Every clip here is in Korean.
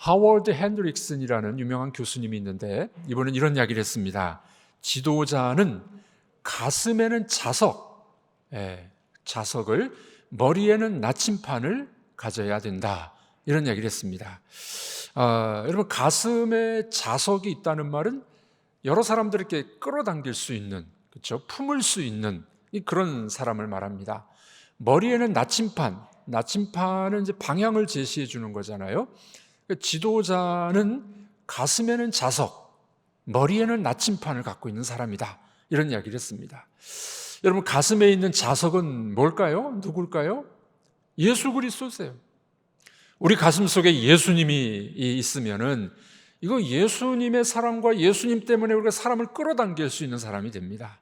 하워드 핸드릭슨이라는 유명한 교수님이 있는데 이분은 이런 이야기를 했습니다. 지도자는 가슴에는 자석을, 머리에는 나침판을 가져야 된다, 이런 이야기를 했습니다. 여러분, 가슴에 자석이 있다는 말은 여러 사람들에게 끌어당길 수 있는, 그렇죠? 품을 수 있는 그런 사람을 말합니다. 머리에는 나침판은 이제 방향을 제시해 주는 거잖아요. 지도자는 가슴에는 자석, 머리에는 나침판을 갖고 있는 사람이다, 이런 이야기를 했습니다. 여러분, 가슴에 있는 자석은 뭘까요? 누굴까요? 예수 그리스도세요. 우리 가슴 속에 예수님이 있으면은 이거 예수님의 사랑과 예수님 때문에 우리가 사람을 끌어당길 수 있는 사람이 됩니다.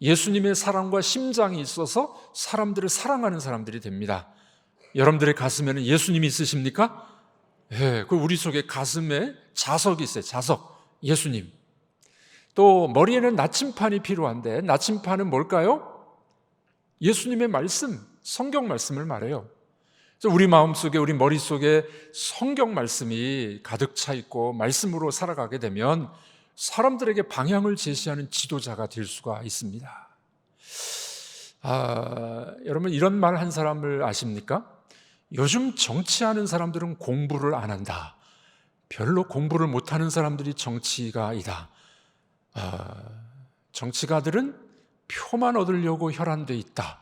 예수님의 사랑과 심장이 있어서 사람들을 사랑하는 사람들이 됩니다. 여러분들의 가슴에는 예수님이 있으십니까? 네, 그 우리 속에 가슴에 자석이 있어요. 자석, 예수님. 또 머리에는 나침판이 필요한데, 나침판은 뭘까요? 예수님의 말씀, 성경 말씀을 말해요. 우리 마음속에, 우리 머릿속에 성경 말씀이 가득 차 있고 말씀으로 살아가게 되면 사람들에게 방향을 제시하는 지도자가 될 수가 있습니다. 여러분, 이런 말 한 사람을 아십니까? 요즘 정치하는 사람들은 공부를 안 한다. 별로 공부를 못하는 사람들이 정치가이다. 정치가들은 표만 얻으려고 혈안돼 있다.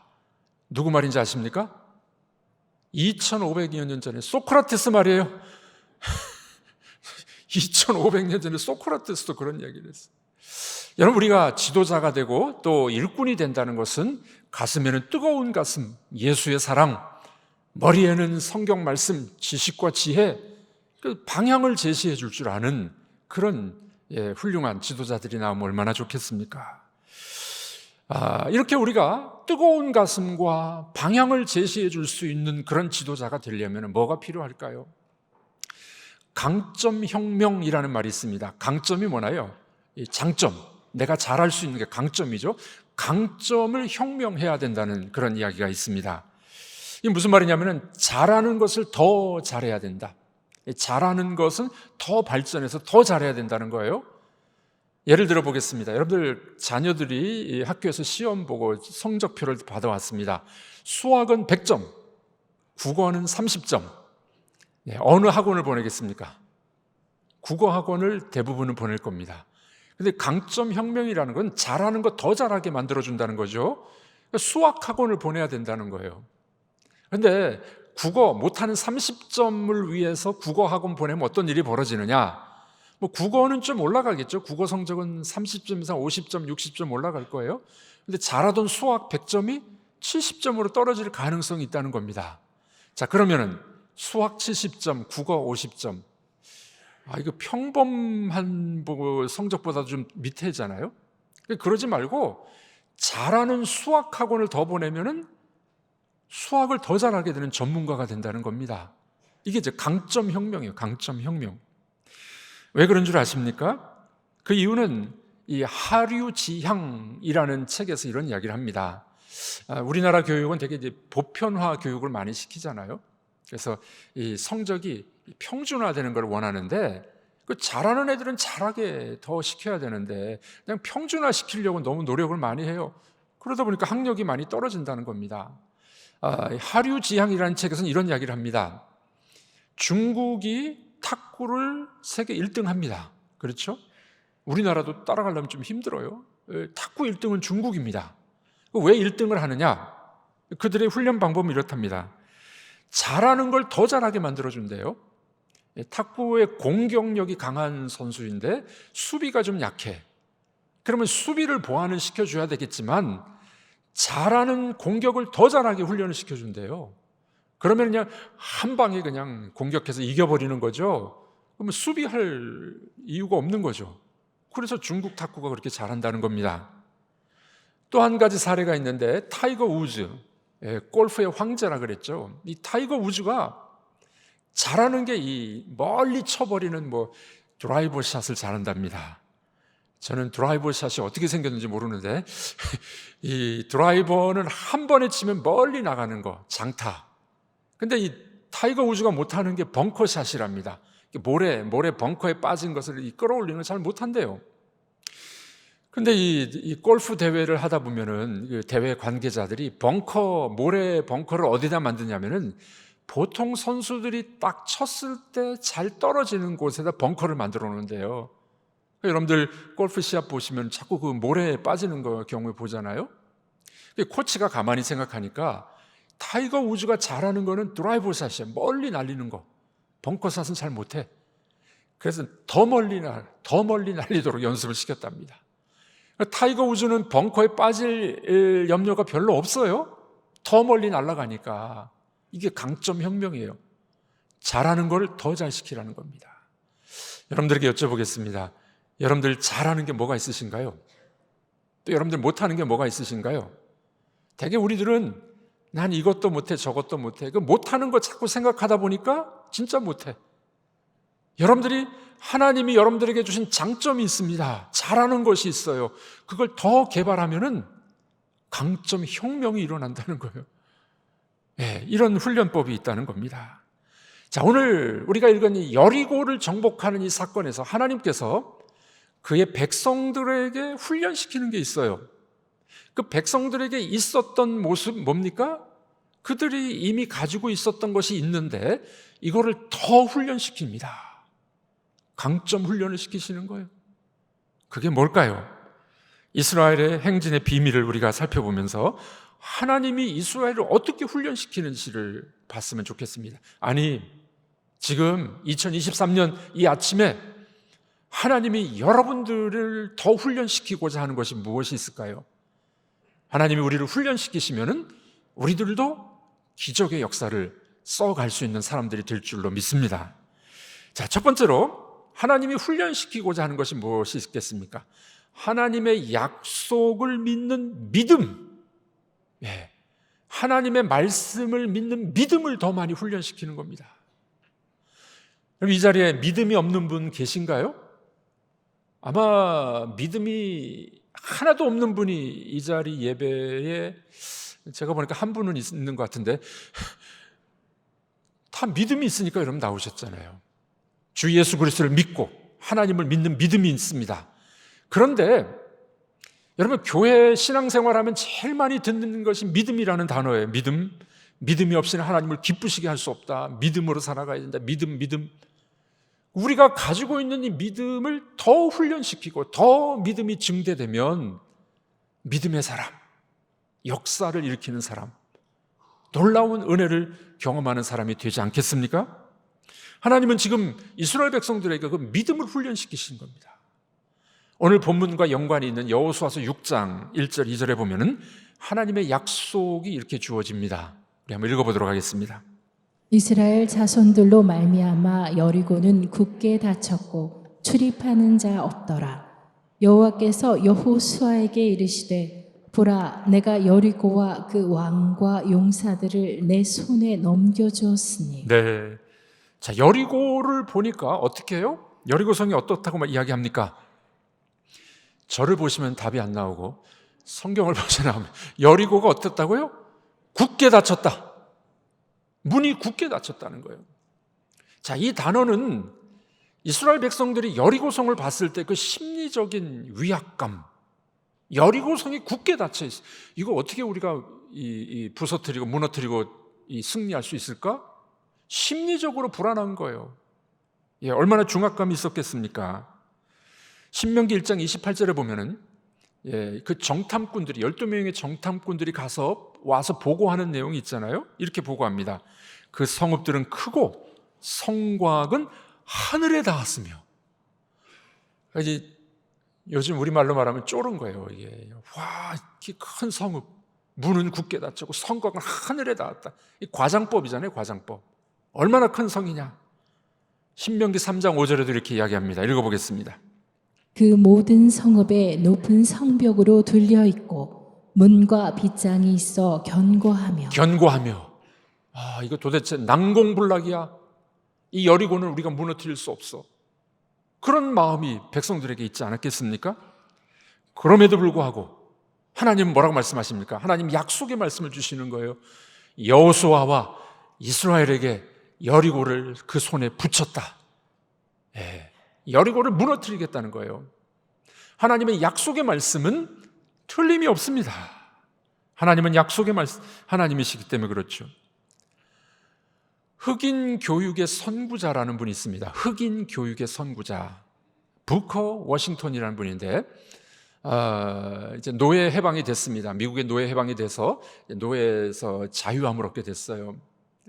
누구 말인지 아십니까? 2500여 년 전에 소크라테스 말이에요. 2500년 전에 소크라테스도 그런 이야기를 했어요. 여러분, 우리가 지도자가 되고 또 일꾼이 된다는 것은 가슴에는 뜨거운 가슴, 예수의 사랑, 머리에는 성경 말씀, 지식과 지혜, 그 방향을 제시해 줄 줄 아는 그런 훌륭한 지도자들이 나오면 얼마나 좋겠습니까? 이렇게 우리가 뜨거운 가슴과 방향을 제시해 줄 수 있는 그런 지도자가 되려면 뭐가 필요할까요? 강점혁명이라는 말이 있습니다. 강점이 뭐나요? 장점, 내가 잘할 수 있는 게 강점이죠. 강점을 혁명해야 된다는 그런 이야기가 있습니다. 이게 무슨 말이냐면 잘하는 것을 더 잘해야 된다. 잘하는 것은 더 발전해서 더 잘해야 된다는 거예요. 예를 들어 보겠습니다. 여러분들 자녀들이 학교에서 시험 보고 성적표를 받아왔습니다. 수학은 100점, 국어는 30점. 어느 학원을 보내겠습니까? 국어 학원을 대부분은 보낼 겁니다. 근데 강점 혁명이라는 건 잘하는 거 더 잘하게 만들어준다는 거죠. 수학 학원을 보내야 된다는 거예요. 그런데 국어 못하는 30점을 위해서 국어 학원 보내면 어떤 일이 벌어지느냐? 국어는 좀 올라가겠죠. 국어 성적은 30점 이상 50점, 60점 올라갈 거예요. 근데 잘하던 수학 100점이 70점으로 떨어질 가능성이 있다는 겁니다. 자, 그러면은 수학 70점, 국어 50점. 이거 평범한 성적보다도 좀 밑에잖아요. 그러지 말고 잘하는 수학 학원을 더 보내면은 수학을 더 잘하게 되는 전문가가 된다는 겁니다. 이게 이제 강점 혁명이에요. 강점 혁명. 왜 그런 줄 아십니까? 그 이유는 이 하류지향이라는 책에서 이런 이야기를 합니다. 우리나라 교육은 되게 이제 보편화 교육을 많이 시키잖아요. 그래서 이 성적이 평준화되는 걸 원하는데 그 잘하는 애들은 잘하게 더 시켜야 되는데 그냥 평준화 시키려고 너무 노력을 많이 해요. 그러다 보니까 학력이 많이 떨어진다는 겁니다. 하류지향이라는 책에서는 이런 이야기를 합니다. 중국이 탁구를 세계 1등 합니다. 그렇죠? 우리나라도 따라가려면 좀 힘들어요. 탁구 1등은 중국입니다. 왜 1등을 하느냐? 그들의 훈련 방법은 이렇답니다. 잘하는 걸 더 잘하게 만들어준대요. 탁구의 공격력이 강한 선수인데 수비가 좀 약해. 그러면 수비를 보완을 시켜줘야 되겠지만 잘하는 공격을 더 잘하게 훈련을 시켜준대요. 그러면 그냥 한 방에 그냥 공격해서 이겨버리는 거죠. 그러면 수비할 이유가 없는 거죠. 그래서 중국 탁구가 그렇게 잘한다는 겁니다. 또 한 가지 사례가 있는데 타이거 우즈, 골프의 황제라 그랬죠. 이 타이거 우즈가 잘하는 게 이 멀리 쳐버리는 드라이버 샷을 잘한답니다. 저는 드라이버 샷이 어떻게 생겼는지 모르는데 이 드라이버는 한 번에 치면 멀리 나가는 거, 장타. 근데 이 타이거 우즈가 못하는 게 벙커샷이랍니다. 모래 벙커에 빠진 것을 끌어올리는 걸 잘 못한대요. 근데 이 골프 대회를 하다 보면은 그 대회 관계자들이 모래 벙커를 어디다 만드냐면은 보통 선수들이 딱 쳤을 때 잘 떨어지는 곳에다 벙커를 만들어 놓는데요. 여러분들 골프 시합 보시면 자꾸 그 모래에 빠지는 경우에 보잖아요. 코치가 가만히 생각하니까 타이거 우즈가 잘하는 거는 드라이버 샷이야. 멀리 날리는 거. 벙커 샷은 잘 못해. 그래서 더 멀리 날리도록 연습을 시켰답니다. 타이거 우즈는 벙커에 빠질 염려가 별로 없어요. 더 멀리 날아가니까. 이게 강점 혁명이에요. 잘하는 걸 더 잘 시키라는 겁니다. 여러분들에게 여쭤보겠습니다. 여러분들 잘하는 게 뭐가 있으신가요? 또 여러분들 못하는 게 뭐가 있으신가요? 대개 우리들은 난 이것도 못해 저것도 못해. 그 못하는 거 자꾸 생각하다 보니까 진짜 못해. 여러분들이 하나님이 여러분들에게 주신 장점이 있습니다. 잘하는 것이 있어요. 그걸 더 개발하면은 강점 혁명이 일어난다는 거예요. 네, 이런 훈련법이 있다는 겁니다. 자, 오늘 우리가 읽은 이 여리고를 정복하는 이 사건에서 하나님께서 그의 백성들에게 훈련시키는 게 있어요. 그 백성들에게 있었던 모습 뭡니까? 그들이 이미 가지고 있었던 것이 있는데 이거를 더 훈련시킵니다. 강점 훈련을 시키시는 거예요. 그게 뭘까요? 이스라엘의 행진의 비밀을 우리가 살펴보면서 하나님이 이스라엘을 어떻게 훈련시키는지를 봤으면 좋겠습니다. 아니, 지금 2023년 이 아침에 하나님이 여러분들을 더 훈련시키고자 하는 것이 무엇이 있을까요? 하나님이 우리를 훈련시키시면은 우리들도 기적의 역사를 써갈 수 있는 사람들이 될 줄로 믿습니다. 자, 첫 번째로 하나님이 훈련시키고자 하는 것이 무엇이 있겠습니까? 하나님의 약속을 믿는 믿음. 예, 하나님의 말씀을 믿는 믿음을 더 많이 훈련시키는 겁니다. 그럼 이 자리에 믿음이 없는 분 계신가요? 아마 믿음이 하나도 없는 분이 이 자리 예배에 제가 보니까 한 분은 있는 것 같은데 다 믿음이 있으니까 여러분 나오셨잖아요. 주 예수 그리스도를 믿고 하나님을 믿는 믿음이 있습니다. 그런데 여러분 교회 신앙생활하면 제일 많이 듣는 것이 믿음이라는 단어예요. 믿음이 없이는 하나님을 기쁘시게 할 수 없다. 믿음으로 살아가야 된다. 믿음. 우리가 가지고 있는 이 믿음을 더 훈련시키고 더 믿음이 증대되면 믿음의 사람, 역사를 일으키는 사람, 놀라운 은혜를 경험하는 사람이 되지 않겠습니까? 하나님은 지금 이스라엘 백성들에게 그 믿음을 훈련시키신 겁니다. 오늘 본문과 연관이 있는 여호수아서 6장 1절 2절에 보면은 하나님의 약속이 이렇게 주어집니다. 우리 한번 읽어보도록 하겠습니다. 이스라엘 자손들로 말미암아 여리고는 굳게 닫혔고 출입하는 자 없더라. 여호와께서 여호수아에게 이르시되 보라, 내가 여리고와 그 왕과 용사들을 내 손에 넘겨주었으니. 네, 자, 여리고를 보니까 어떻게 해요? 여리고성이 어떻다고 이야기합니까? 저를 보시면 답이 안 나오고 성경을 보시면 여리고가 어떻다고요? 굳게 닫혔다. 문이 굳게 닫혔다는 거예요. 자, 이 단어는 이스라엘 백성들이 여리고성을 봤을 때 그 심리적인 위압감, 여리고성이 굳게 닫혀 있어. 이거 어떻게 우리가 부서뜨리고 무너뜨리고 승리할 수 있을까? 심리적으로 불안한 거예요. 예, 얼마나 중압감이 있었겠습니까? 신명기 1장 28절에 보면은 그 정탐꾼들이 12명의 정탐꾼들이 와서 보고하는 내용이 있잖아요. 이렇게 보고합니다. 그 성읍들은 크고 성곽은 하늘에 닿았으며. 이제 요즘 우리말로 말하면 쫄은 거예요. 이게 와, 이렇게 큰 성읍, 문은 굳게 닫혔고 성곽은 하늘에 닿았다. 이 과장법이잖아요. 과장법. 얼마나 큰 성이냐. 신명기 3장 5절에도 이렇게 이야기합니다. 읽어보겠습니다. 그 모든 성읍에 높은 성벽으로 둘려 있고 문과 빗장이 있어 견고하며. 아, 이거 도대체 난공불락이야. 이 여리고는 우리가 무너뜨릴 수 없어. 그런 마음이 백성들에게 있지 않았겠습니까? 그럼에도 불구하고 하나님은 뭐라고 말씀하십니까? 하나님 약속의 말씀을 주시는 거예요. 여호수아와 이스라엘에게 여리고를 그 손에 붙였다. 여리고를 무너뜨리겠다는 거예요. 하나님의 약속의 말씀은 틀림이 없습니다. 하나님은 약속의 말씀, 하나님이시기 때문에 그렇죠. 흑인 교육의 선구자라는 분이 있습니다. 흑인 교육의 선구자, 부커 워싱턴이라는 분인데, 이제 노예 해방이 됐습니다. 미국의 노예 해방이 돼서 노예에서 자유함을 얻게 됐어요.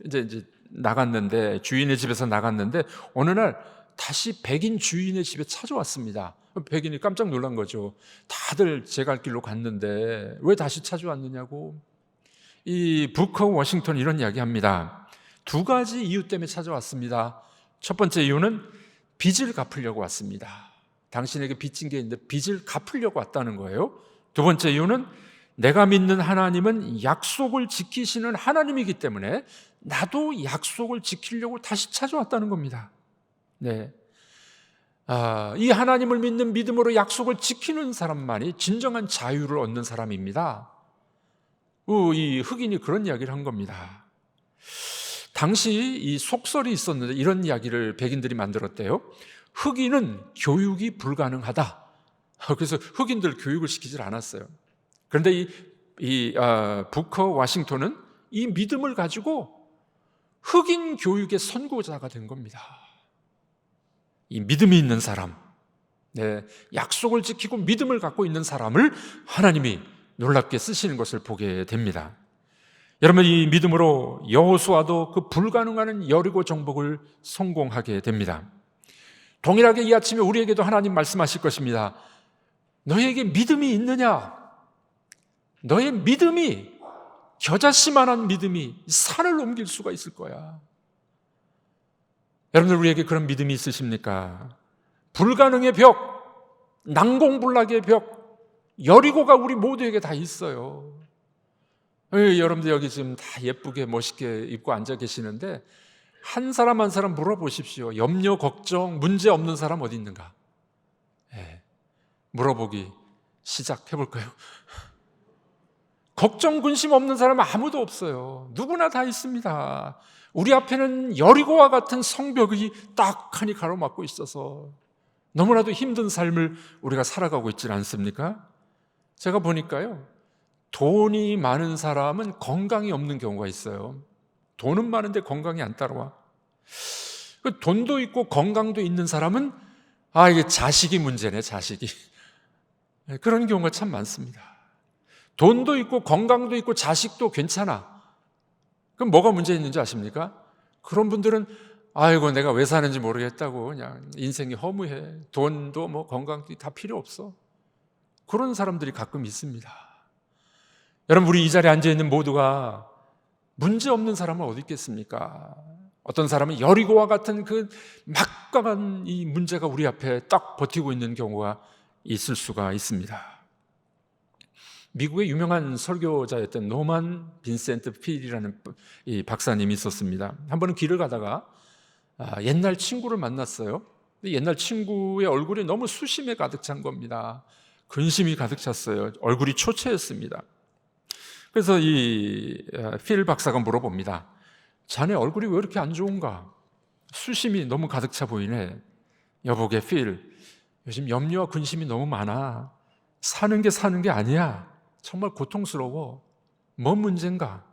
이제 나갔는데, 주인의 집에서 나갔는데 어느 날 다시 백인 주인의 집에 찾아왔습니다. 백인이 깜짝 놀란 거죠. 다들 제 갈 길로 갔는데 왜 다시 찾아왔느냐고. 이 부커 워싱턴 이런 이야기합니다. 두 가지 이유 때문에 찾아왔습니다. 첫 번째 이유는 빚을 갚으려고 왔습니다. 당신에게 빚진 게 있는데 빚을 갚으려고 왔다는 거예요. 두 번째 이유는 내가 믿는 하나님은 약속을 지키시는 하나님이기 때문에 나도 약속을 지키려고 다시 찾아왔다는 겁니다. 네. 이 하나님을 믿는 믿음으로 약속을 지키는 사람만이 진정한 자유를 얻는 사람입니다. 이 흑인이 그런 이야기를 한 겁니다. 당시 이 속설이 있었는데 이런 이야기를 백인들이 만들었대요. 흑인은 교육이 불가능하다. 그래서 흑인들 교육을 시키질 않았어요. 그런데 부커 워싱턴은 이 믿음을 가지고 흑인 교육의 선구자가 된 겁니다. 이 믿음이 있는 사람, 약속을 지키고 믿음을 갖고 있는 사람을 하나님이 놀랍게 쓰시는 것을 보게 됩니다. 여러분, 이 믿음으로 여호수아도 그 불가능한 여리고 정복을 성공하게 됩니다. 동일하게 이 아침에 우리에게도 하나님 말씀하실 것입니다. 너에게 믿음이 있느냐? 너의 믿음이, 겨자씨만한 믿음이 산을 옮길 수가 있을 거야. 여러분들, 우리에게 그런 믿음이 있으십니까? 불가능의 벽, 난공불락의 벽, 여리고가 우리 모두에게 다 있어요. 여러분들 여기 지금 다 예쁘게 멋있게 입고 앉아 계시는데 한 사람 한 사람 물어보십시오. 염려, 걱정, 문제 없는 사람 어디 있는가? 물어보기 시작해볼까요? 걱정, 근심 없는 사람은 아무도 없어요. 누구나 다 있습니다. 우리 앞에는 여리고와 같은 성벽이 딱하니 가로막고 있어서 너무나도 힘든 삶을 우리가 살아가고 있지 않습니까? 제가 보니까요, 돈이 많은 사람은 건강이 없는 경우가 있어요. 돈은 많은데 건강이 안 따라와. 돈도 있고 건강도 있는 사람은 이게 자식이 문제네, 자식이. 그런 경우가 참 많습니다. 돈도 있고 건강도 있고 자식도 괜찮아. 그럼 뭐가 문제 있는지 아십니까? 그런 분들은 아이고 내가 왜 사는지 모르겠다고 그냥 인생이 허무해. 돈도 뭐 건강도 다 필요 없어. 그런 사람들이 가끔 있습니다. 여러분, 우리 이 자리에 앉아있는 모두가 문제 없는 사람은 어디 있겠습니까? 어떤 사람은 여리고와 같은 그 막강한 이 문제가 우리 앞에 딱 버티고 있는 경우가 있을 수가 있습니다. 미국의 유명한 설교자였던 노만 빈센트 필이라는 이 박사님이 있었습니다. 한 번은 길을 가다가 옛날 친구를 만났어요. 옛날 친구의 얼굴이 너무 수심에 가득 찬 겁니다. 근심이 가득 찼어요. 얼굴이 초췌했습니다. 그래서 이 필 박사가 물어봅니다. 자네 얼굴이 왜 이렇게 안 좋은가? 수심이 너무 가득 차 보이네. 여보게 필, 요즘 염려와 근심이 너무 많아. 사는 게 아니야. 정말 고통스러워. 뭔 문제인가?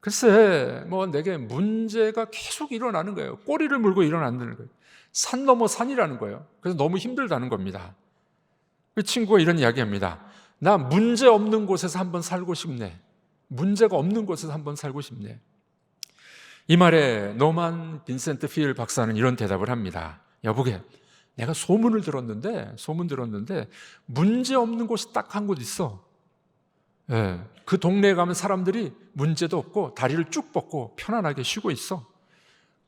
글쎄, 내게 문제가 계속 일어나는 거예요. 꼬리를 물고 일어나는 거예요. 산 넘어 산이라는 거예요. 그래서 너무 힘들다는 겁니다. 그 친구가 이런 이야기합니다. 나 문제 없는 곳에서 한번 살고 싶네. 문제가 없는 곳에서 한번 살고 싶네. 이 말에 노만 빈센트 필 박사는 이런 대답을 합니다. 여보게, 내가 소문 들었는데 문제 없는 곳이 딱 한 곳 있어. 그 동네에 가면 사람들이 문제도 없고 다리를 쭉 뻗고 편안하게 쉬고 있어.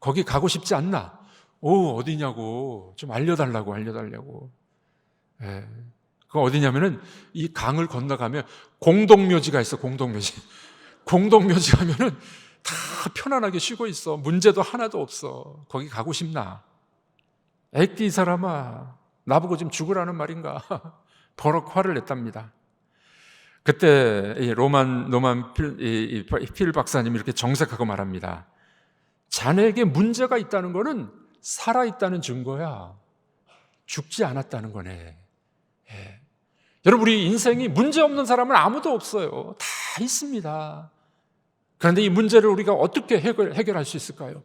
거기 가고 싶지 않나? 어디냐고 좀 알려달라고. 그거 어디냐면은 이 강을 건너가면 공동묘지가 있어. 공동묘지 가면은 다 편안하게 쉬고 있어. 문제도 하나도 없어. 거기 가고 싶나? 애끼 이 사람아, 나보고 좀 죽으라는 말인가? 버럭 화를 냈답니다. 그때 이 노만 필 박사님이 이렇게 정색하고 말합니다. 자네에게 문제가 있다는 것은 살아있다는 증거야. 죽지 않았다는 거네. 예. 여러분, 우리 인생이 문제 없는 사람은 아무도 없어요. 다 있습니다. 그런데 이 문제를 우리가 어떻게 해결할 수 있을까요?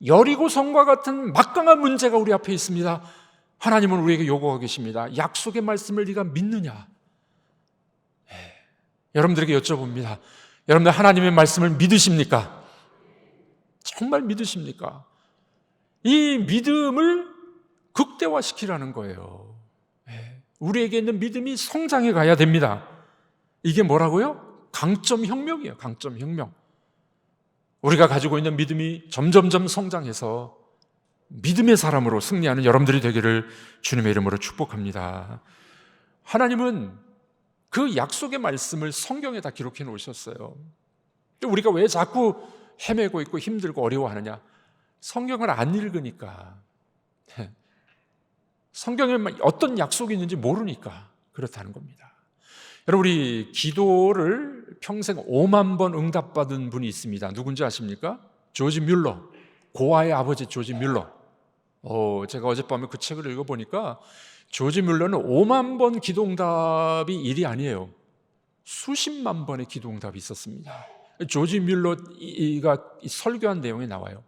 여리고성과 같은 막강한 문제가 우리 앞에 있습니다. 하나님은 우리에게 요구하고 계십니다. 약속의 말씀을 네가 믿느냐? 여러분들에게 여쭤봅니다. 여러분들 하나님의 말씀을 믿으십니까? 정말 믿으십니까? 이 믿음을 극대화시키라는 거예요. 우리에게 있는 믿음이 성장해 가야 됩니다. 이게 뭐라고요? 강점혁명이에요. 강점혁명. 우리가 가지고 있는 믿음이 점점점 성장해서 믿음의 사람으로 승리하는 여러분들이 되기를 주님의 이름으로 축복합니다. 하나님은 그 약속의 말씀을 성경에 다 기록해 놓으셨어요. 우리가 왜 자꾸 헤매고 있고 힘들고 어려워하느냐? 성경을 안 읽으니까, 성경에 어떤 약속이 있는지 모르니까 그렇다는 겁니다. 여러분, 우리 기도를 평생 5만 번 응답받은 분이 있습니다. 누군지 아십니까? 조지 뮬러, 고아의 아버지 조지 뮬러. 제가 어젯밤에 그 책을 읽어보니까 조지 뮬러는 5만 번 기도응답이 일이 아니에요. 수십만 번의 기도응답이 있었습니다. 조지 뮬러가 설교한 내용이 나와요.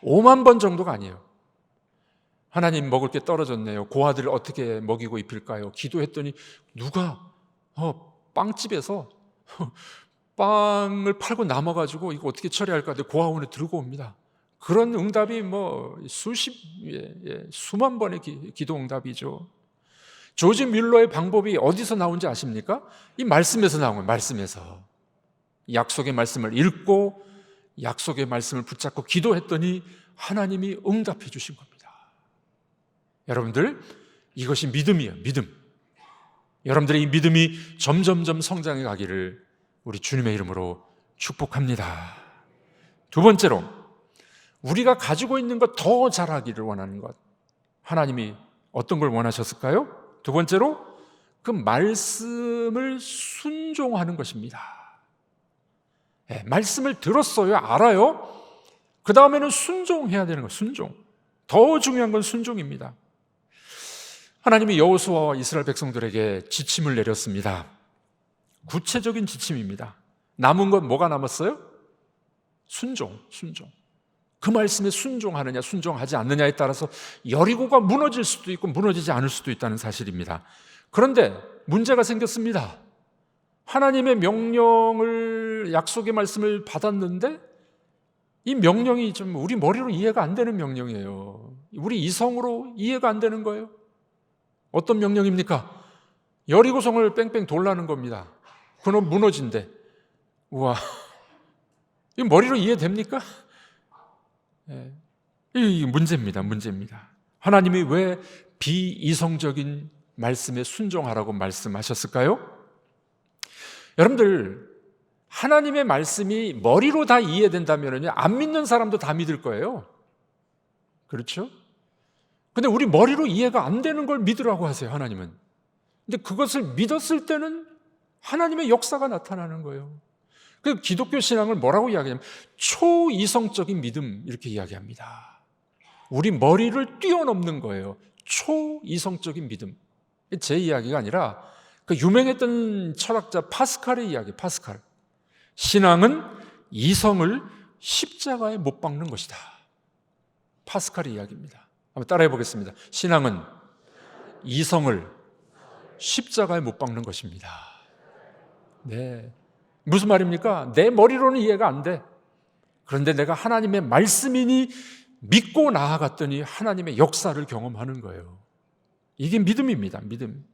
5만 번 정도가 아니에요. 하나님, 먹을 게 떨어졌네요. 고아들을 어떻게 먹이고 입힐까요? 기도했더니 누가 빵집에서 빵을 팔고 남아가지고 이거 어떻게 처리할까 하는데 고아원에 들고 옵니다. 그런 응답이 수만 번의 기도 응답이죠. 조지 뮬러의 방법이 어디서 나온지 아십니까? 이 말씀에서 나온 거예요. 말씀에서. 약속의 말씀을 읽고 약속의 말씀을 붙잡고 기도했더니 하나님이 응답해 주신 겁니다. 여러분들, 이것이 믿음이에요. 믿음. 여러분들의 이 믿음이 점점점 성장해 가기를 우리 주님의 이름으로 축복합니다. 두 번째로, 우리가 가지고 있는 것 더 잘하기를 원하는 것. 하나님이 어떤 걸 원하셨을까요? 두 번째로, 그 말씀을 순종하는 것입니다. 말씀을 들었어요. 알아요. 그 다음에는 순종해야 되는 거예요. 순종. 더 중요한 건 순종입니다. 하나님이 여호수아와 이스라엘 백성들에게 지침을 내렸습니다. 구체적인 지침입니다. 남은 건 뭐가 남았어요? 순종. 그 말씀에 순종하느냐 순종하지 않느냐에 따라서 여리고가 무너질 수도 있고 무너지지 않을 수도 있다는 사실입니다. 그런데 문제가 생겼습니다. 하나님의 명령을, 약속의 말씀을 받았는데 이 명령이 좀 우리 머리로 이해가 안 되는 명령이에요. 우리 이성으로 이해가 안 되는 거예요. 어떤 명령입니까? 여리고성을 뺑뺑 돌라는 겁니다. 그놈 무너진대. 우와, 이 머리로 이해됩니까? 이 문제입니다. 하나님이 왜 비이성적인 말씀에 순종하라고 말씀하셨을까요? 여러분들, 하나님의 말씀이 머리로 다 이해된다면 안 믿는 사람도 다 믿을 거예요. 그렇죠? 근데 우리 머리로 이해가 안 되는 걸 믿으라고 하세요, 하나님은. 근데 그것을 믿었을 때는 하나님의 역사가 나타나는 거예요. 그 기독교 신앙을 뭐라고 이야기하냐면 초이성적인 믿음, 이렇게 이야기합니다. 우리 머리를 뛰어넘는 거예요. 초이성적인 믿음. 제 이야기가 아니라 그 유명했던 철학자 파스칼의 이야기. 파스칼. 신앙은 이성을 십자가에 못 박는 것이다. 파스칼의 이야기입니다. 한번 따라해 보겠습니다. 신앙은 이성을 십자가에 못 박는 것입니다. 네. 무슨 말입니까? 내 머리로는 이해가 안 돼. 그런데 내가 하나님의 말씀이니 믿고 나아갔더니 하나님의 역사를 경험하는 거예요. 이게 믿음입니다. 믿음.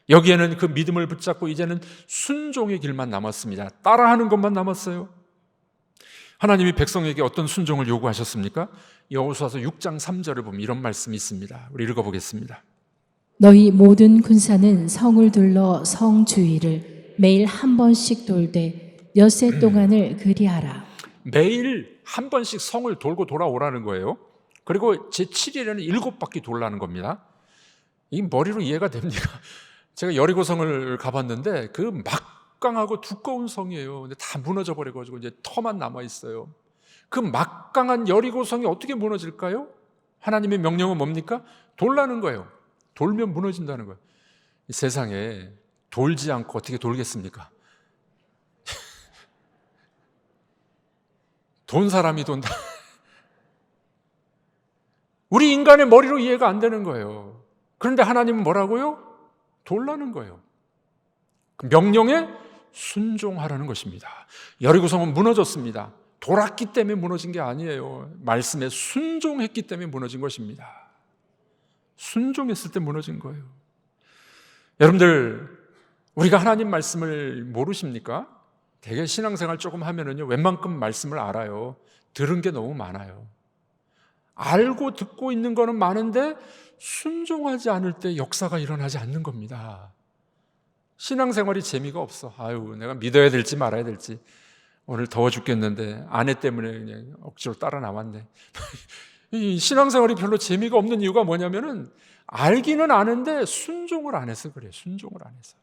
여기에는 그 믿음을 붙잡고 이제는 순종의 길만 남았습니다. 따라하는 것만 남았어요. 하나님이 백성에게 어떤 순종을 요구하셨습니까? 여호수아서 6장 3절을 보면 이런 말씀이 있습니다. 우리 읽어보겠습니다. 너희 모든 군사는 성을 둘러 성 주위를 매일 한 번씩 돌되 엿새 동안을 그리하라. 매일 한 번씩 성을 돌고 돌아오라는 거예요. 그리고 제7일에는 7바퀴 돌라는 겁니다. 이 머리로 이해가 됩니까? 제가 여리고성을 가봤는데 그 막강하고 두꺼운 성이에요. 근데 다 무너져 버려가지고 이제 터만 남아 있어요. 그 막강한 여리고성이 어떻게 무너질까요? 하나님의 명령은 뭡니까? 돌라는 거예요. 돌면 무너진다는 거예요. 이 세상에 돌지 않고 어떻게 돌겠습니까? 돈 사람이 돈다. 우리 인간의 머리로 이해가 안 되는 거예요. 그런데 하나님은 뭐라고요? 돌라는 거예요. 그 명령에 순종하라는 것입니다. 여리고성은 무너졌습니다. 돌았기 때문에 무너진 게 아니에요. 말씀에 순종했기 때문에 무너진 것입니다. 순종했을 때 무너진 거예요. 여러분들, 우리가 하나님 말씀을 모르십니까? 되게 신앙생활 조금 하면은요, 웬만큼 말씀을 알아요. 들은 게 너무 많아요. 알고 듣고 있는 거는 많은데 순종하지 않을 때 역사가 일어나지 않는 겁니다. 신앙생활이 재미가 없어. 아유, 내가 믿어야 될지 말아야 될지. 오늘 더워 죽겠는데 아내 때문에 그냥 억지로 따라 나왔네. 이 신앙생활이 별로 재미가 없는 이유가 뭐냐면은 알기는 아는데 순종을 안 해서 그래요. 순종을 안 해서.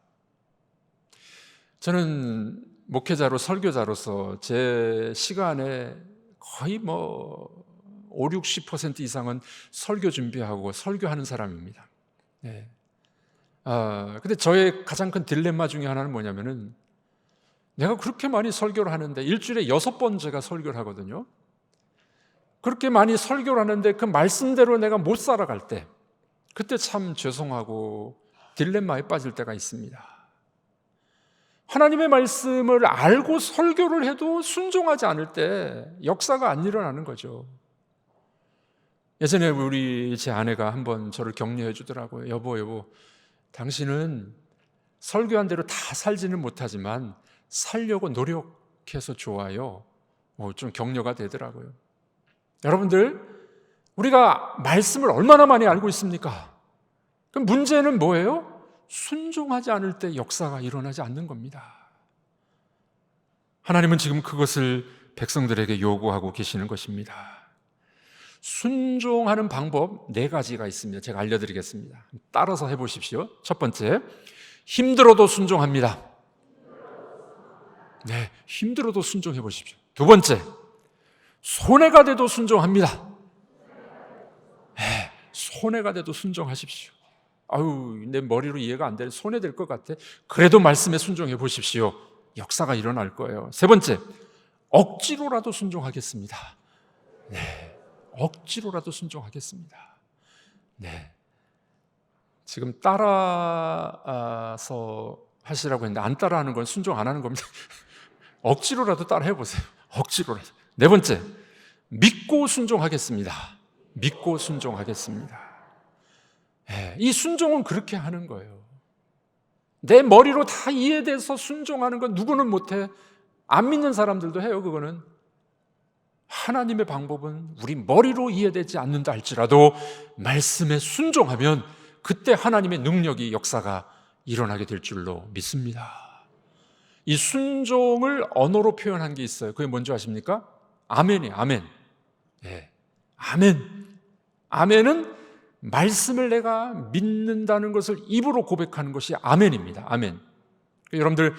저는 목회자로 설교자로서 제 시간에 거의 5, 60% 이상은 설교 준비하고 설교하는 사람입니다. 네. 근데 저의 가장 큰 딜레마 중에 하나는 뭐냐면은 내가 그렇게 많이 설교를 하는데 일주일에 6번 제가 설교를 하거든요. 그렇게 많이 설교를 하는데 그 말씀대로 내가 못 살아갈 때 그때 참 죄송하고 딜레마에 빠질 때가 있습니다. 하나님의 말씀을 알고 설교를 해도 순종하지 않을 때 역사가 안 일어나는 거죠. 예전에 제 아내가 한번 저를 격려해 주더라고요. 여보, 당신은 설교한 대로 다 살지는 못하지만 살려고 노력해서 좋아요. 좀 격려가 되더라고요. 여러분들, 우리가 말씀을 얼마나 많이 알고 있습니까? 그럼 문제는 뭐예요? 순종하지 않을 때 역사가 일어나지 않는 겁니다. 하나님은 지금 그것을 백성들에게 요구하고 계시는 것입니다. 순종하는 방법 4가지가 있습니다. 제가 알려드리겠습니다. 따라서 해보십시오. 첫 번째, 힘들어도 순종합니다. 네, 힘들어도 순종해 보십시오. 두 번째, 손해가 돼도 순종합니다. 네, 손해가 돼도 순종하십시오. 아유, 내 머리로 이해가 안 돼. 손해될 것 같아. 그래도 말씀에 순종해 보십시오. 역사가 일어날 거예요. 세 번째, 억지로라도 순종하겠습니다. 네, 억지로라도 순종하겠습니다. 네, 지금 따라서 하시라고 했는데 안 따라하는 건 순종 안 하는 겁니다. 억지로라도 따라 해보세요. 억지로라도. 네 번째, 믿고 순종하겠습니다. 믿고 순종하겠습니다. 네, 이 순종은 그렇게 하는 거예요. 내 머리로 다 이해돼서 순종하는 건 누구는 못해. 안 믿는 사람들도 해요. 그거는. 하나님의 방법은 우리 머리로 이해되지 않는다 할지라도 말씀에 순종하면 그때 하나님의 능력이, 역사가 일어나게 될 줄로 믿습니다. 이 순종을 언어로 표현한 게 있어요. 그게 뭔지 아십니까? 아멘이에요. 아멘. 네. 아멘. 아멘은 말씀을 내가 믿는다는 것을 입으로 고백하는 것이 아멘입니다. 아멘. 여러분들,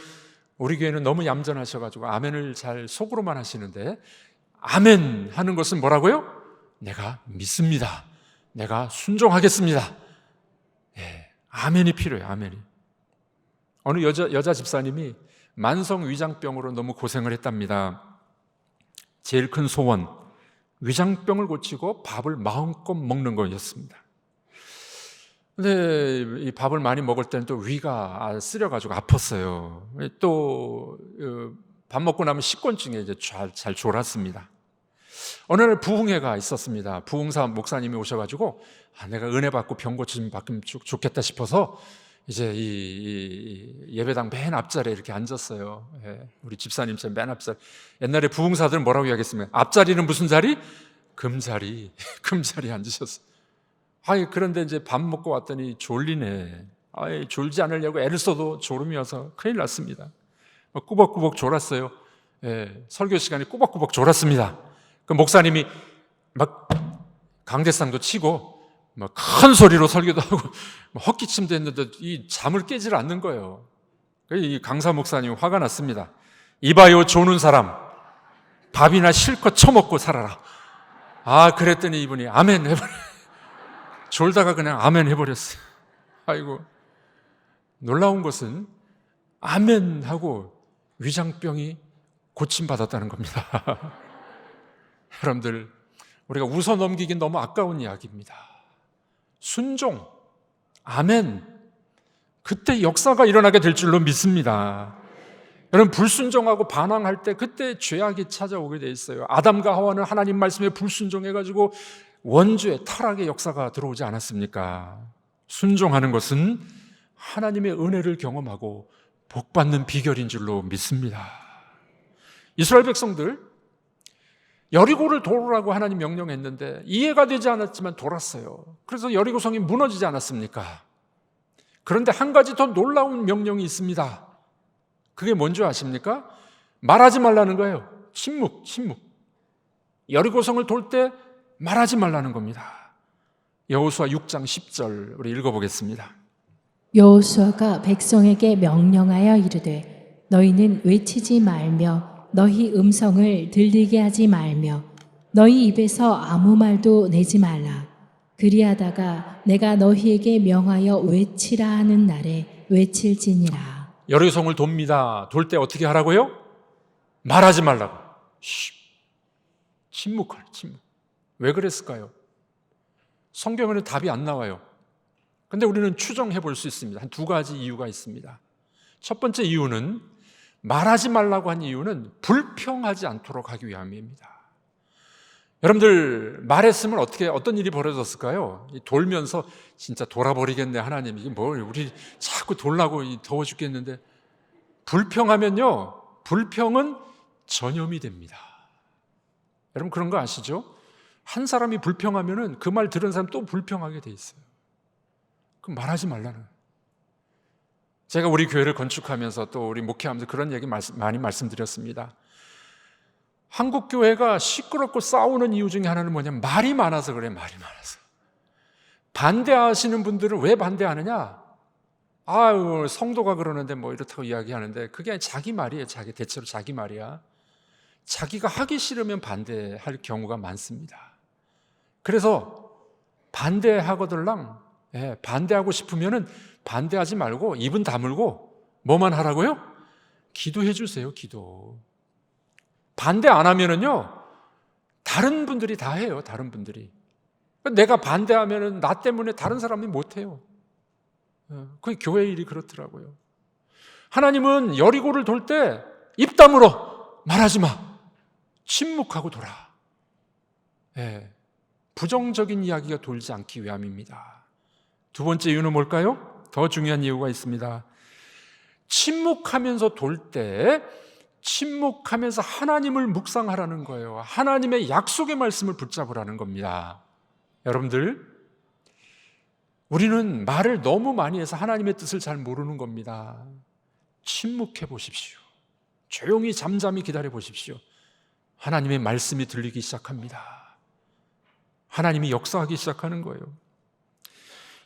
우리 교회는 너무 얌전하셔가지고 아멘을 잘 속으로만 하시는데, 아멘 하는 것은 뭐라고요? 내가 믿습니다. 내가 순종하겠습니다. 네. 아멘이 필요해요. 아멘이. 어느 여자 집사님이 만성 위장병으로 너무 고생을 했답니다. 제일 큰 소원, 위장병을 고치고 밥을 마음껏 먹는 거였습니다. 근데 이 밥을 많이 먹을 때는 또 위가 쓰려가지고 아팠어요. 또 밥 먹고 나면 식곤증에 이제 잘 졸았습니다. 어느 날 부흥회가 있었습니다. 부흥사 목사님이 오셔가지고 내가 은혜 받고 병 고침 받으면 좋겠다 싶어서 이제 이 예배당 맨 앞자리에 이렇게 앉았어요. 예, 우리 집사님처럼 맨 앞자리. 옛날에 부흥사들은 뭐라고 이야기했습니까? 앞자리는 무슨 자리? 금자리. 금자리에 앉으셨어요. 그런데 이제 밥 먹고 왔더니 졸리네. 졸지 않으려고 애를 써도 졸음이 와서 큰일 났습니다. 꾸벅꾸벅 졸았어요. 예, 설교 시간에 꾸벅꾸벅 졸았습니다. 그 목사님이 막 강대상도 치고 막 큰 소리로 설교도 하고 헛기침도 했는데 이 잠을 깨질 않는 거예요. 이 강사 목사님 화가 났습니다. 이봐요, 조는 사람, 밥이나 실컷 처먹고 살아라. 그랬더니 이분이 아멘 해버려요. 졸다가 그냥 아멘 해버렸어요. 아이고, 놀라운 것은 아멘 하고 위장병이 고침받았다는 겁니다. 여러분들, 우리가 웃어 넘기긴 너무 아까운 이야기입니다. 순종, 아멘, 그때 역사가 일어나게 될 줄로 믿습니다. 여러분, 불순종하고 반항할 때 그때 죄악이 찾아오게 돼 있어요. 아담과 하와는 하나님 말씀에 불순종해가지고 원죄, 타락의 역사가 들어오지 않았습니까? 순종하는 것은 하나님의 은혜를 경험하고 복받는 비결인 줄로 믿습니다. 이스라엘 백성들, 여리고를 돌으라고 하나님 명령했는데 이해가 되지 않았지만 돌았어요. 그래서 여리고성이 무너지지 않았습니까? 그런데 한 가지 더 놀라운 명령이 있습니다. 그게 뭔지 아십니까? 말하지 말라는 거예요. 침묵. 여리고성을 돌 때 말하지 말라는 겁니다. 여호수아 6장 10절 우리 읽어보겠습니다. 여호수아가 백성에게 명령하여 이르되 너희는 외치지 말며 너희 음성을 들리게 하지 말며 너희 입에서 아무 말도 내지 말라. 그리하다가 내가 너희에게 명하여 외치라 하는 날에 외칠지니라. 여리고성을 돕니다. 돌 때 어떻게 하라고요? 말하지 말라고. 침묵. 왜 그랬을까요? 성경에는 답이 안 나와요. 근데 우리는 추정해 볼 수 있습니다. 한 두 가지 이유가 있습니다. 첫 번째 이유는, 말하지 말라고 한 이유는 불평하지 않도록 하기 위함입니다. 여러분들, 말했으면 어떤 일이 벌어졌을까요? 돌면서 진짜 돌아버리겠네, 하나님. 이게 뭘, 우리 자꾸 돌라고 더워 죽겠는데. 불평하면요, 불평은 전염이 됩니다. 여러분, 그런 거 아시죠? 한 사람이 불평하면은 그 말 들은 사람 또 불평하게 돼 있어요. 그럼 말하지 말라는. 제가 우리 교회를 건축하면서 또 우리 목회하면서 그런 얘기 많이 말씀드렸습니다. 한국 교회가 시끄럽고 싸우는 이유 중에 하나는 뭐냐면 말이 많아서 그래, 말이 많아서. 반대하시는 분들은 왜 반대하느냐? 아유, 성도가 그러는데 뭐 이렇다고 이야기하는데 그게 자기 말이에요. 대체로 자기 말이야. 자기가 하기 싫으면 반대할 경우가 많습니다. 그래서 반대하거들랑, 반대하고 싶으면은 반대하지 말고 입은 다물고 뭐만 하라고요? 기도해 주세요, 기도. 반대 안 하면은요, 다른 분들이 다 해요, 다른 분들이. 내가 반대하면은 나 때문에 다른 사람이 못 해요. 그게 교회 일이 그렇더라고요. 하나님은 여리고를 돌 때 입 다물어, 말하지 마. 침묵하고 돌아. 부정적인 이야기가 돌지 않기 위함입니다. 두 번째 이유는 뭘까요? 더 중요한 이유가 있습니다. 침묵하면서 돌 때, 침묵하면서 하나님을 묵상하라는 거예요. 하나님의 약속의 말씀을 붙잡으라는 겁니다. 여러분들, 우리는 말을 너무 많이 해서 하나님의 뜻을 잘 모르는 겁니다. 침묵해 보십시오. 조용히 잠잠히 기다려 보십시오. 하나님의 말씀이 들리기 시작합니다. 하나님이 역사하기 시작하는 거예요.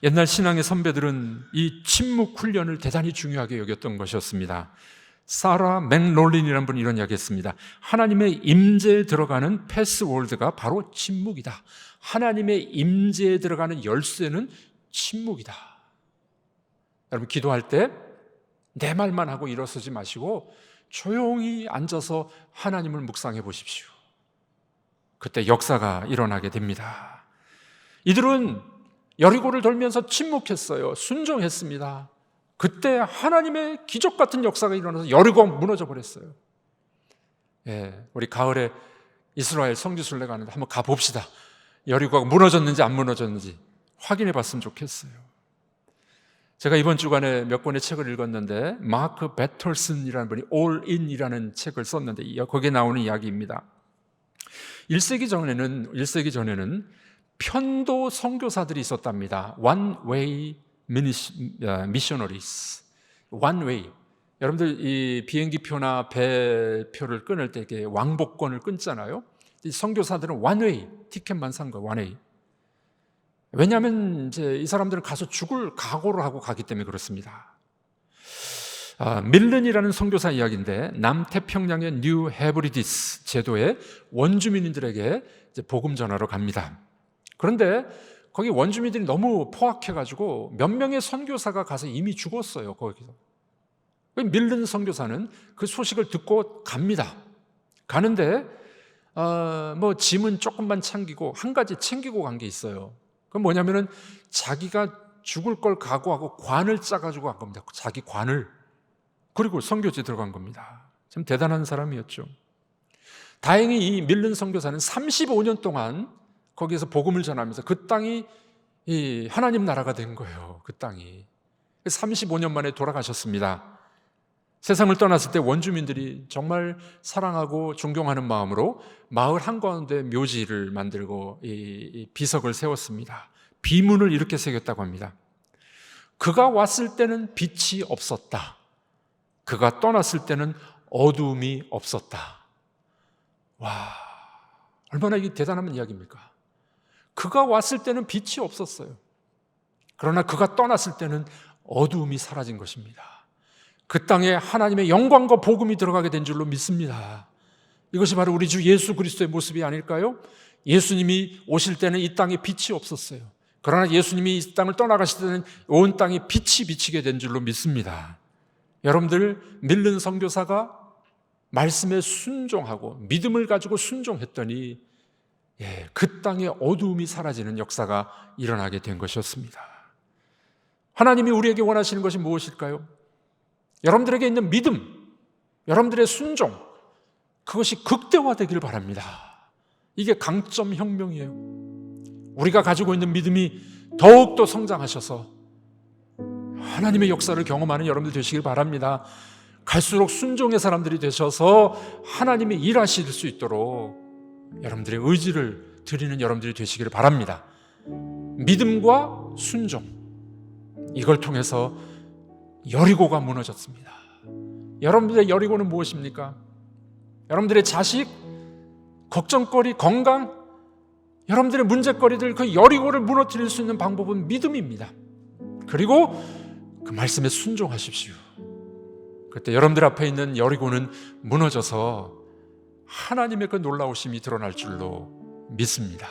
옛날 신앙의 선배들은 이 침묵 훈련을 대단히 중요하게 여겼던 것이었습니다. 사라 맥롤린이라는 분이 이런 이야기했습니다. 하나님의 임재에 들어가는 패스워드가 바로 침묵이다. 하나님의 임재에 들어가는 열쇠는 침묵이다. 여러분, 기도할 때 내 말만 하고 일어서지 마시고 조용히 앉아서 하나님을 묵상해 보십시오. 그때 역사가 일어나게 됩니다. 이들은 여리고를 돌면서 침묵했어요. 순종했습니다. 그때 하나님의 기적 같은 역사가 일어나서 여리고가 무너져 버렸어요. 우리 가을에 이스라엘 성지순례 가는데 한번 가봅시다. 여리고가 무너졌는지 안 무너졌는지 확인해 봤으면 좋겠어요. 제가 이번 주간에 몇 권의 책을 읽었는데 마크 배털슨이라는 분이 All In이라는 책을 썼는데 거기에 나오는 이야기입니다. 1세기 전에는 편도 선교사들이 있었답니다. One Way Missionaries. One Way. 여러분들 이 비행기표나 배표를 끊을 때 이렇게 왕복권을 끊잖아요. 이 선교사들은 One Way 티켓만 산 거예요. One Way. 왜냐하면 이제 이 사람들은 가서 죽을 각오를 하고 가기 때문에 그렇습니다. 밀른이라는 선교사 이야기인데 남태평양의 뉴 헤브리디스 제도의 원주민들에게 이제 복음 전하러 갑니다. 그런데 거기 원주민들이 너무 포악해가지고 몇 명의 선교사가 가서 이미 죽었어요. 거기서. 밀른 선교사는 그 소식을 듣고 갑니다. 가는데 뭐 짐은 조금만 챙기고 한 가지 챙기고 간 게 있어요. 그건 뭐냐면은 자기가 죽을 걸 각오하고 관을 짜가지고 간 겁니다. 자기 관을. 그리고 선교지에 들어간 겁니다. 참 대단한 사람이었죠. 다행히 이 밀른 선교사는 35년 동안 거기에서 복음을 전하면서 그 땅이 이 하나님 나라가 된 거예요. 그 땅이 35년 만에 돌아가셨습니다. 세상을 떠났을 때 원주민들이 정말 사랑하고 존경하는 마음으로 마을 한가운데 묘지를 만들고 이 비석을 세웠습니다. 비문을 이렇게 새겼다고 합니다. 그가 왔을 때는 빛이 없었다. 그가 떠났을 때는 어두움이 없었다. 와, 얼마나 이게 대단한 이야기입니까? 그가 왔을 때는 빛이 없었어요. 그러나 그가 떠났을 때는 어두움이 사라진 것입니다. 그 땅에 하나님의 영광과 복음이 들어가게 된 줄로 믿습니다. 이것이 바로 우리 주 예수 그리스도의 모습이 아닐까요? 예수님이 오실 때는 이 땅에 빛이 없었어요. 그러나 예수님이 이 땅을 떠나가실 때는 온 땅에 빛이 비치게 된 줄로 믿습니다. 여러분들, 밀른 선교사가 말씀에 순종하고 믿음을 가지고 순종했더니 그 땅에 어두움이 사라지는 역사가 일어나게 된 것이었습니다. 하나님이 우리에게 원하시는 것이 무엇일까요? 여러분들에게 있는 믿음, 여러분들의 순종, 그것이 극대화되기를 바랍니다. 이게 강점 혁명이에요. 우리가 가지고 있는 믿음이 더욱더 성장하셔서 하나님의 역사를 경험하는 여러분들 되시길 바랍니다. 갈수록 순종의 사람들이 되셔서 하나님이 일하실 수 있도록 여러분들의 의지를 드리는 여러분들이 되시기를 바랍니다. 믿음과 순종, 이걸 통해서 여리고가 무너졌습니다. 여러분들의 여리고는 무엇입니까? 여러분들의 자식, 걱정거리, 건강, 여러분들의 문제거리들, 그 여리고를 무너뜨릴 수 있는 방법은 믿음입니다. 그리고 그 말씀에 순종하십시오. 그때 여러분들 앞에 있는 여리고는 무너져서 하나님의 그 놀라우심이 드러날 줄로 믿습니다.